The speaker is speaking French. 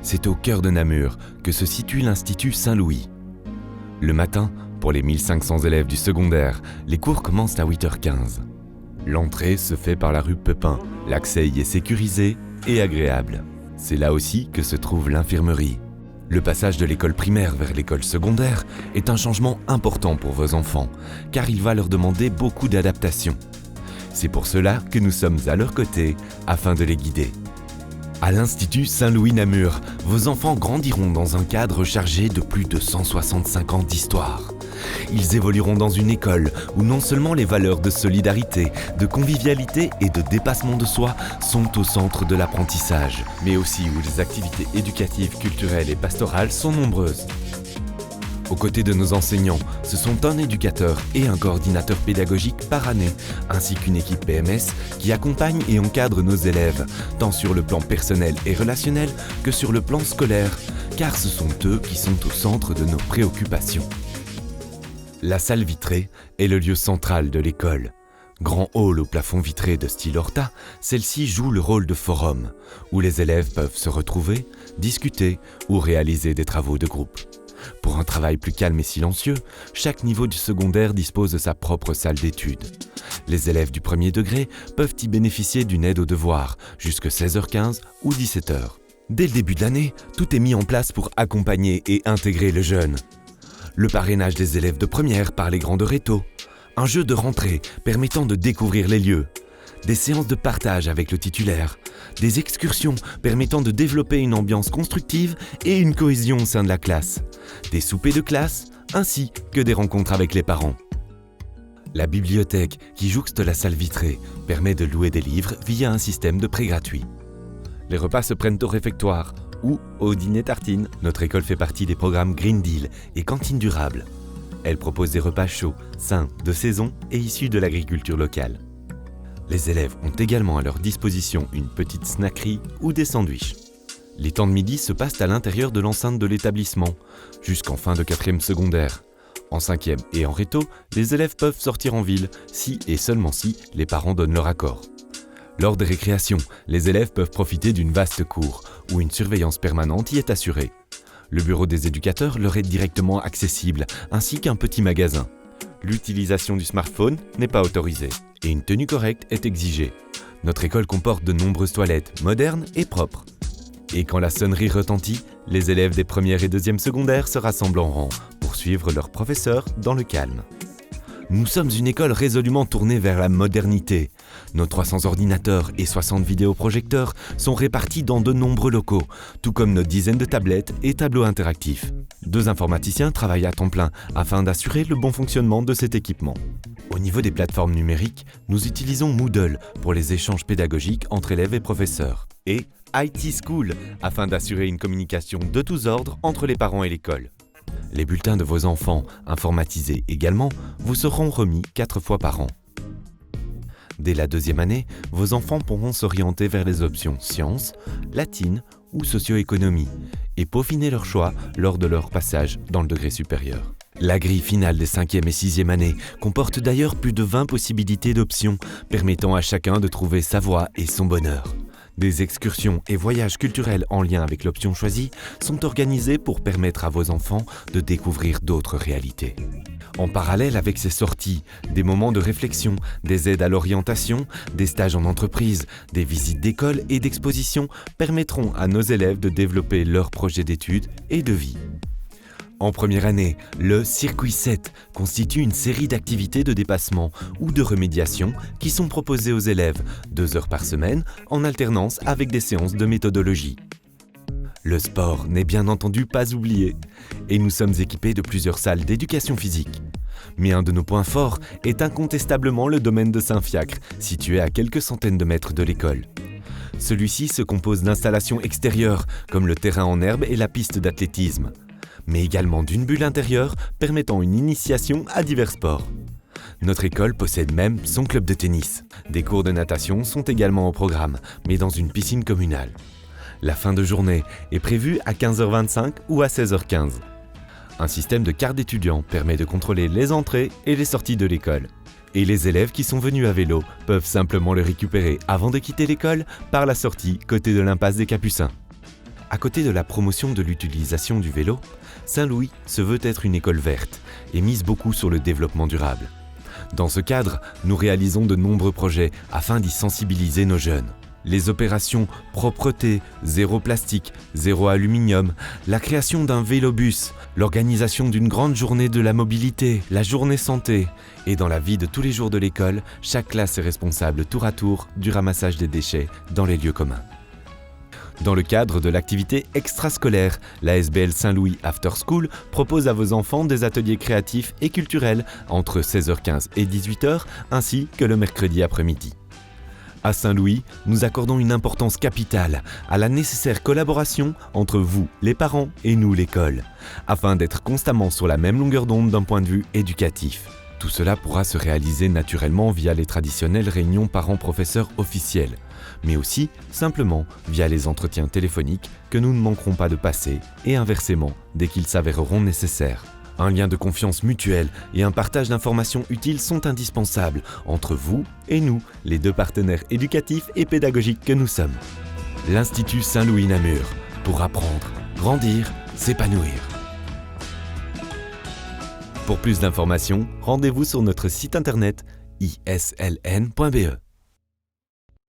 C'est au cœur de Namur que se situe l'Institut Saint-Louis. Le matin, pour les 1500 élèves du secondaire, les cours commencent à 8h15. L'entrée se fait par la rue Pepin. L'accès y est sécurisé et agréable. C'est là aussi que se trouve l'infirmerie. Le passage de l'école primaire vers l'école secondaire est un changement important pour vos enfants, car il va leur demander beaucoup d'adaptation. C'est pour cela que nous sommes à leur côté, afin de les guider. À l'Institut Saint-Louis-Namur, vos enfants grandiront dans un cadre chargé de plus de 165 ans d'histoire. Ils évolueront dans une école où non seulement les valeurs de solidarité, de convivialité et de dépassement de soi sont au centre de l'apprentissage, mais aussi où les activités éducatives, culturelles et pastorales sont nombreuses. Aux côtés de nos enseignants, ce sont un éducateur et un coordinateur pédagogique par année, ainsi qu'une équipe PMS qui accompagne et encadre nos élèves, tant sur le plan personnel et relationnel que sur le plan scolaire, car ce sont eux qui sont au centre de nos préoccupations. La salle vitrée est le lieu central de l'école. Grand hall au plafond vitré de style Horta, celle-ci joue le rôle de forum, où les élèves peuvent se retrouver, discuter ou réaliser des travaux de groupe. Pour un travail plus calme et silencieux, chaque niveau du secondaire dispose de sa propre salle d'études. Les élèves du premier degré peuvent y bénéficier d'une aide aux devoirs, jusqu'à 16h15 ou 17h. Dès le début de l'année, tout est mis en place pour accompagner et intégrer le jeune. Le parrainage des élèves de première par les grands de réto, un jeu de rentrée permettant de découvrir les lieux, des séances de partage avec le titulaire, des excursions permettant de développer une ambiance constructive et une cohésion au sein de la classe, des soupers de classe, ainsi que des rencontres avec les parents. La bibliothèque, qui jouxte la salle vitrée, permet de louer des livres via un système de prêt gratuit. Les repas se prennent au réfectoire ou au dîner tartine. Notre école fait partie des programmes Green Deal et Cantine durable. Elle propose des repas chauds, sains, de saison et issus de l'agriculture locale. Les élèves ont également à leur disposition une petite snackerie ou des sandwichs. Les temps de midi se passent à l'intérieur de l'enceinte de l'établissement, jusqu'en fin de 4e secondaire. En 5e et en réto, les élèves peuvent sortir en ville, si et seulement si les parents donnent leur accord. Lors des récréations, les élèves peuvent profiter d'une vaste cour, où une surveillance permanente y est assurée. Le bureau des éducateurs leur est directement accessible, ainsi qu'un petit magasin. L'utilisation du smartphone n'est pas autorisée et une tenue correcte est exigée. Notre école comporte de nombreuses toilettes modernes et propres. Et quand la sonnerie retentit, les élèves des premières et deuxièmes secondaires se rassemblent en rang pour suivre leur professeur dans le calme. Nous sommes une école résolument tournée vers la modernité. Nos 300 ordinateurs et 60 vidéoprojecteurs sont répartis dans de nombreux locaux, tout comme nos dizaines de tablettes et tableaux interactifs. 2 informaticiens travaillent à temps plein afin d'assurer le bon fonctionnement de cet équipement. Au niveau des plateformes numériques, nous utilisons Moodle pour les échanges pédagogiques entre élèves et professeurs et IT School afin d'assurer une communication de tous ordres entre les parents et l'école. Les bulletins de vos enfants, informatisés également, vous seront remis 4 fois par an. Dès la 2e année, vos enfants pourront s'orienter vers les options sciences, latine ou socio-économie et peaufiner leur choix lors de leur passage dans le degré supérieur. La grille finale des 5e et 6e années comporte d'ailleurs plus de 20 possibilités d'options permettant à chacun de trouver sa voie et son bonheur. Des excursions et voyages culturels en lien avec l'option choisie sont organisés pour permettre à vos enfants de découvrir d'autres réalités. En parallèle avec ces sorties, des moments de réflexion, des aides à l'orientation, des stages en entreprise, des visites d'école et d'exposition permettront à nos élèves de développer leurs projets d'études et de vie. En première année, le Circuit 7 constitue une série d'activités de dépassement ou de remédiation qui sont proposées aux élèves 2 heures par semaine en alternance avec des séances de méthodologie. Le sport n'est bien entendu pas oublié et nous sommes équipés de plusieurs salles d'éducation physique. Mais un de nos points forts est incontestablement le domaine de Saint-Fiacre, situé à quelques centaines de mètres de l'école. Celui-ci se compose d'installations extérieures comme le terrain en herbe et la piste d'athlétisme, mais également d'une bulle intérieure permettant une initiation à divers sports. Notre école possède même son club de tennis. Des cours de natation sont également au programme, mais dans une piscine communale. La fin de journée est prévue à 15h25 ou à 16h15. Un système de carte d'étudiant permet de contrôler les entrées et les sorties de l'école. Et les élèves qui sont venus à vélo peuvent simplement le récupérer avant de quitter l'école par la sortie côté de l'impasse des Capucins. À côté de la promotion de l'utilisation du vélo, Saint-Louis se veut être une école verte et mise beaucoup sur le développement durable. Dans ce cadre, nous réalisons de nombreux projets afin d'y sensibiliser nos jeunes. Les opérations propreté, zéro plastique, zéro aluminium, la création d'un vélobus, l'organisation d'une grande journée de la mobilité, la journée santé. Et dans la vie de tous les jours de l'école, chaque classe est responsable tour à tour du ramassage des déchets dans les lieux communs. Dans le cadre de l'activité extrascolaire, la SBL Saint-Louis After School propose à vos enfants des ateliers créatifs et culturels entre 16h15 et 18h, ainsi que le mercredi après-midi. À Saint-Louis, nous accordons une importance capitale à la nécessaire collaboration entre vous, les parents, et nous, l'école, afin d'être constamment sur la même longueur d'onde d'un point de vue éducatif. Tout cela pourra se réaliser naturellement via les traditionnelles réunions parents-professeurs officielles, mais aussi simplement via les entretiens téléphoniques que nous ne manquerons pas de passer et inversement dès qu'ils s'avéreront nécessaires. Un lien de confiance mutuelle et un partage d'informations utiles sont indispensables entre vous et nous, les deux partenaires éducatifs et pédagogiques que nous sommes. L'Institut Saint-Louis Namur, pour apprendre, grandir, s'épanouir. Pour plus d'informations, rendez-vous sur notre site internet isln.be.